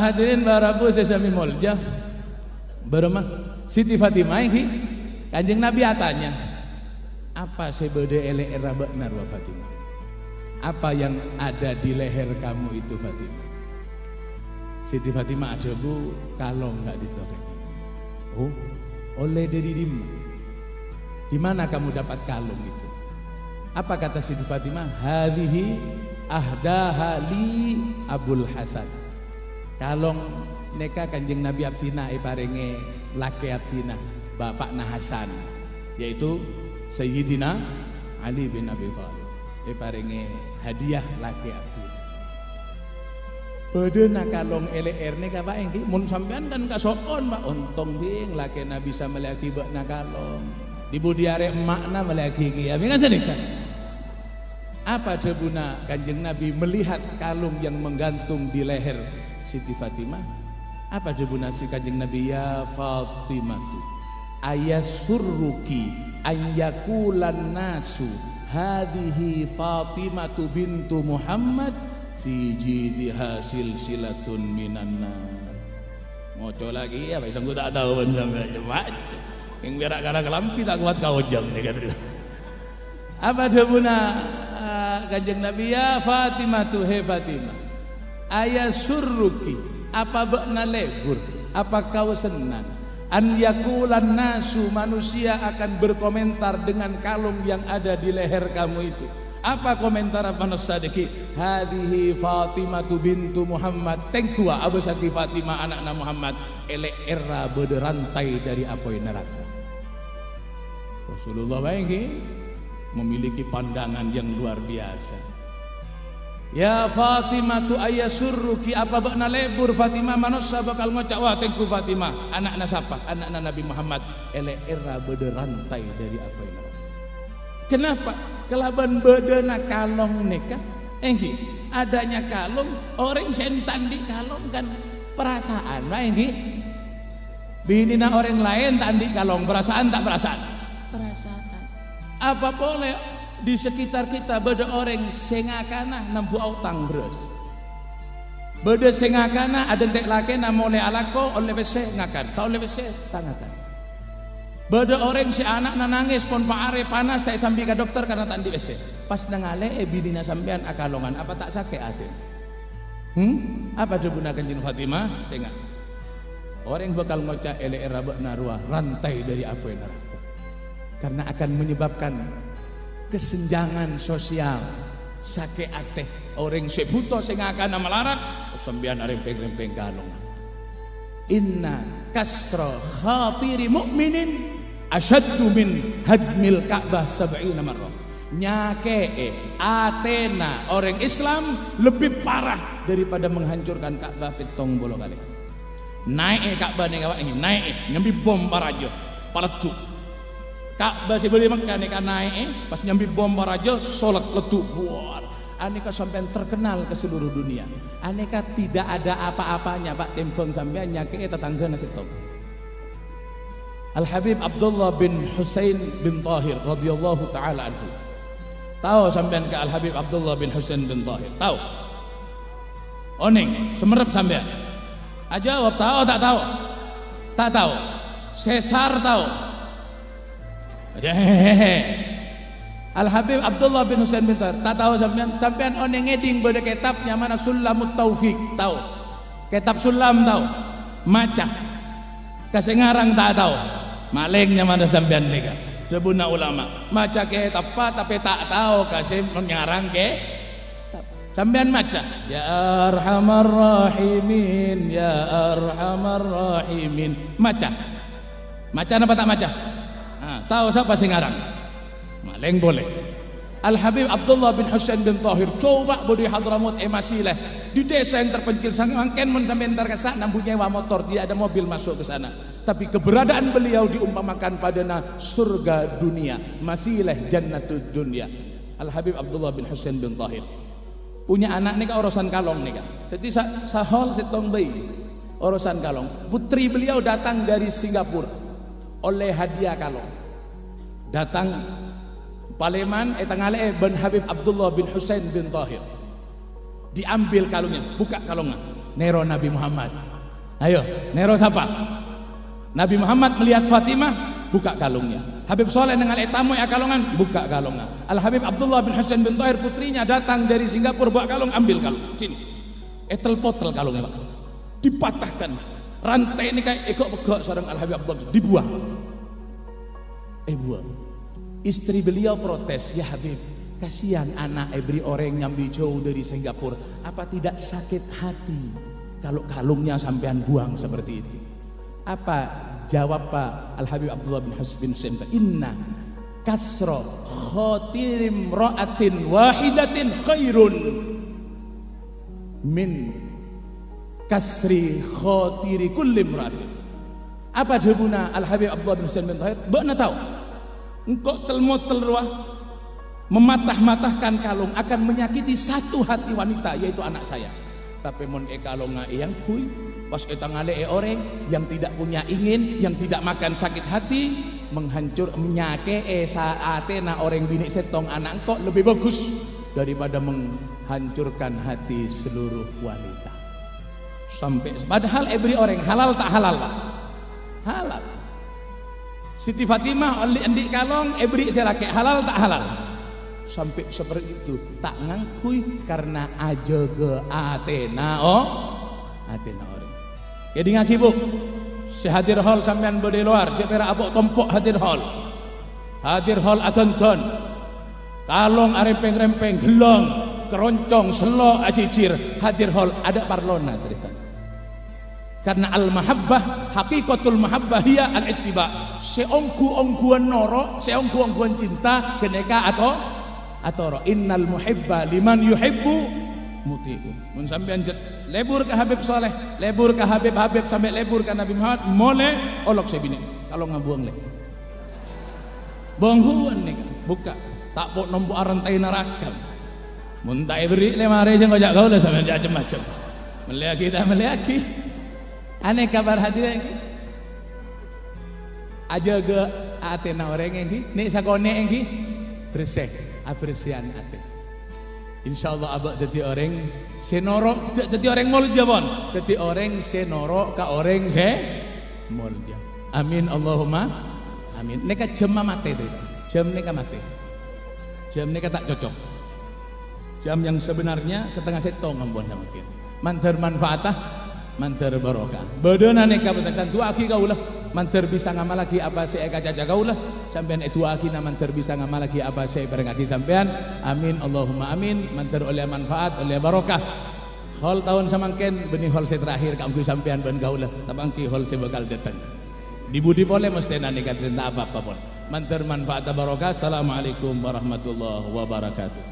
Hadirin barabu sesami mulja bermah Siti Fatimah ini Kanjeng Nabi atanya, apa sebede ele era benar wa Fatimah? Apa yang ada di leher kamu itu Fatimah? Siti Fatimah ada bu kalau nggak ditorek. Oh, oleh dari di mana kamu dapat kalung itu? Apa kata Siti Fatimah? Hadhihi ahdaha li Abul Hasan. Kalung neka Kanjeng Nabi abdina iparenge laki abdina bapakna Hasan, yaitu Sayyidina Ali bin Abi Thalib. Iparenge hadiah laki abdina. Bedena kalung LR neka Pak engki mun sampean kan kasokon Pak untung bing laki Nabi bisa melaki bakna kalung. Di budiare emakna melaki ki ya kan sedekah. Apa debuna Kanjeng Nabi melihat kalung yang menggantung di leher Siti Fatimah? Apa debuna si Kanjeng Nabi? Ya Fatimah tu ayasurruki an yakulan nasu hadhihi Fatimatu bintu Muhammad fi jidha silsilatun minan nar. Ngoco lagi ya bisa gua tak tahu sampai macam yang berak karena kelampi tak kuat kau jam ni kata. Apa debuna Kanjeng Nabi? Ya Fatimah tu he Fatimah ayasurruki apa bakna lebur, apa kau senang an yakulan nasu manusia akan berkomentar dengan kalung yang ada di leher kamu itu? Apa komentar apa nasadiki? Hadhihi Fatimatu bintu Muhammad tengkua abasati Fatimah anakna Muhammad ele era bederantai dari apoi neraka. Rasulullah baiki memiliki pandangan yang luar biasa. Ya Fatimah tu ayasurruki apa bakna lebur Fatimah manusia bakal ngocak wah tengku Fatimah anakna siapa? Anakna Nabi Muhammad ele era bederantai dari apoi neraka. Kenapa? Kelaban bedena kalung nikah engki adanya kalung orang sentan di kalung kan perasaan lah engki binina orang lain tandi kalung perasaan tak perasaan apa boleh di sekitar kita beda orang sengakana nampu autang beres beda sengakana ada tek laki namole alako oleh bese ngakan tau oleh bese tangakan. Bada orang si anak nangis pon paare panas tak sambil ke dokter karena tak di WC. Pas nangale binina sampean akalongan apa tak sakit ate? Apa digunakan Kanjeng Fatimah? Sehingga orang bakal ngocak ele era narua rantai dari apa yang neraka. Karena akan menyebabkan kesenjangan sosial. Sakit ate orang sebuto sehingga akan melarat sampean rempeng-rempeng kalongan. Inna kasra khatiri mu'minin asyaddu min hadmil Ka'bah 70 marrah. Nyake Athena orang Islam lebih parah daripada menghancurkan Ka'bah 70 kali. Naik Ka'bah ni awak ni naik nyambi bom parajo paletu. Ka'bah sebelum Mekah ni kan naik pas nyambi bom parajo salat letu. Buar. Aneka sampean terkenal ke seluruh dunia. Aneka tidak ada apa-apanya Pak tempeng sampean nyake tetangga nasi top. Al Habib Abdullah bin Husain bin Tahir radhiyallahu taala anhu. Tahu sampean ke Al Habib Abdullah bin Husain bin Tahir? Tahu? Oning, semerep sampean. Jawab tahu tak tahu? Tak tahu. Sesar tahu. Al Habib Abdullah bin Husain bin Tahir. Tak tahu sampean oneng ngeding beda kitabnya mana Sulamut Taufik. Tahu? Kitab Sulam tahu? Maca. Kasih ngarang tak tahu. Malingnya mana sampean nika? Debuna ulama. Maca kitab apa tapi tak tahu kasih ngarang ke sampean maca. Ya Arhamar Rahimin, ya Arhamar Rahimin. Maca. Maca apa tak maca? Tahu siapa sing ngarang? Maling boleh. Al Habib Abdullah bin Husain bin Tahir coba bodi Hadramut Masilah di desa yang terpencil sangken mun sampai entar ke sana punya motor tidak ada mobil masuk ke sana tapi keberadaan beliau diumpamakan padana surga dunia Masilah jannatud dunia. Al Habib Abdullah bin Husain bin Tahir punya anak nih urusan kalong nih kan jadi sahol setong bayi urusan kalong putri beliau datang dari Singapura oleh hadiah kalong datang Paleman tangale bin Habib Abdullah bin Husain bin Tahir. Diambil kalungnya, buka kalungnya. Nero Nabi Muhammad. Ayo, Nero siapa? Nabi Muhammad melihat Fatimah, buka kalungnya. Habib Soleh dengan etamu ya kalungan, buka kalungnya. Al Habib Abdullah bin Husain bin Tahir putrinya datang dari Singapura bawa kalung, ambil kalung. Sini. Etel potel kalungnya, Pak. Dipatahkan. Rantai ini kayak egok-egok seorang Al Habib Abdullah, dibuang. Buang. Istri beliau protes, "Ya Habib, kasihan anak beri orang nyambi jauh dari Singapura. Apa tidak sakit hati kalau kalungnya sampean buang seperti itu?" Apa jawab Pak Al Habib Abdullah bin Husain bin Husain? Inna kasra khatirim ra'atin wahidatin khairun min kasri khatiri kulli imra'atin. Apa jawabuna Al Habib Abdullah bin Husain bin Tahir? Mbok na tahu? Engkau telmot telruah mematah-matahkan kalung akan menyakiti satu hati wanita, yaitu anak saya. Tapi mun kalung yang kui pas kita ngale orang yang tidak punya ingin, yang tidak makan sakit hati, menghancur menyake saatena orang bini setong anak engkau lebih bagus daripada menghancurkan hati seluruh wanita. Sampai padahal beri orang halal tak halal, Pak? Halal. Siti Fatimah oleh endik kalong beri selake halal tak halal? Sampai seperti itu, tak ngangkui karena aja ke Athena Athena orang. Jadi ngaki bu, si hadir hall sampean bodi luar, cepera abok tompok hadir hall atonton, kalong arempeng-rempeng, gelong, keroncong, selo, acicir, hadir hall ada parlona cerita. Karena al-mahabbah, hakikatul mahabbah hiya al-ittiba. Seongku-ongkuan noro, seongku-ongkuan cinta keneka atau innal muhibba liman yuhibbu muti'un. Mun sampean lebur ke Habib Saleh, lebur ke Habib sampai lebur ke Nabi Muhammad, mole olok sebini. Kalau ngabuang le. Bonghuan nih, buka. Tak pok nombok rantai neraka. Mun tak beri le mare sing kojak gaul sampean macam-macam. Meliaki. Aneh kabar hadirin. Aja ke Athena orang ini, nek sakone iki bersih, abersihan ate. Insyaallah abak dadi orang senoro, dadi orang muljabon, dadi orang senoro ka orang se muljab. Amin Allahumma amin. Neka jam mate itu. Jam neka mate. Jam neka tak cocok. Jam yang sebenarnya setengah setong ngambon mungkin. Mantar manfaatah, mantar barokah. Bodona neka betan tu aki kaulah. Mantar bisa ngamal lagi apa saya kaca kaulah. Sampean itu aki na mantar bisa ngamal lagi apa saya berengaki sampean. Amin Allahumma amin. Mantar oleh manfaat, oleh barokah. Hol tahun samangken benih hol saya terakhir kamu sampean ben kaulah. Tabangki hol saya bakal datang. Dibudi boleh mesti nani katrin apa pun. Mantar manfaat barokah. Assalamualaikum warahmatullahi wabarakatuh.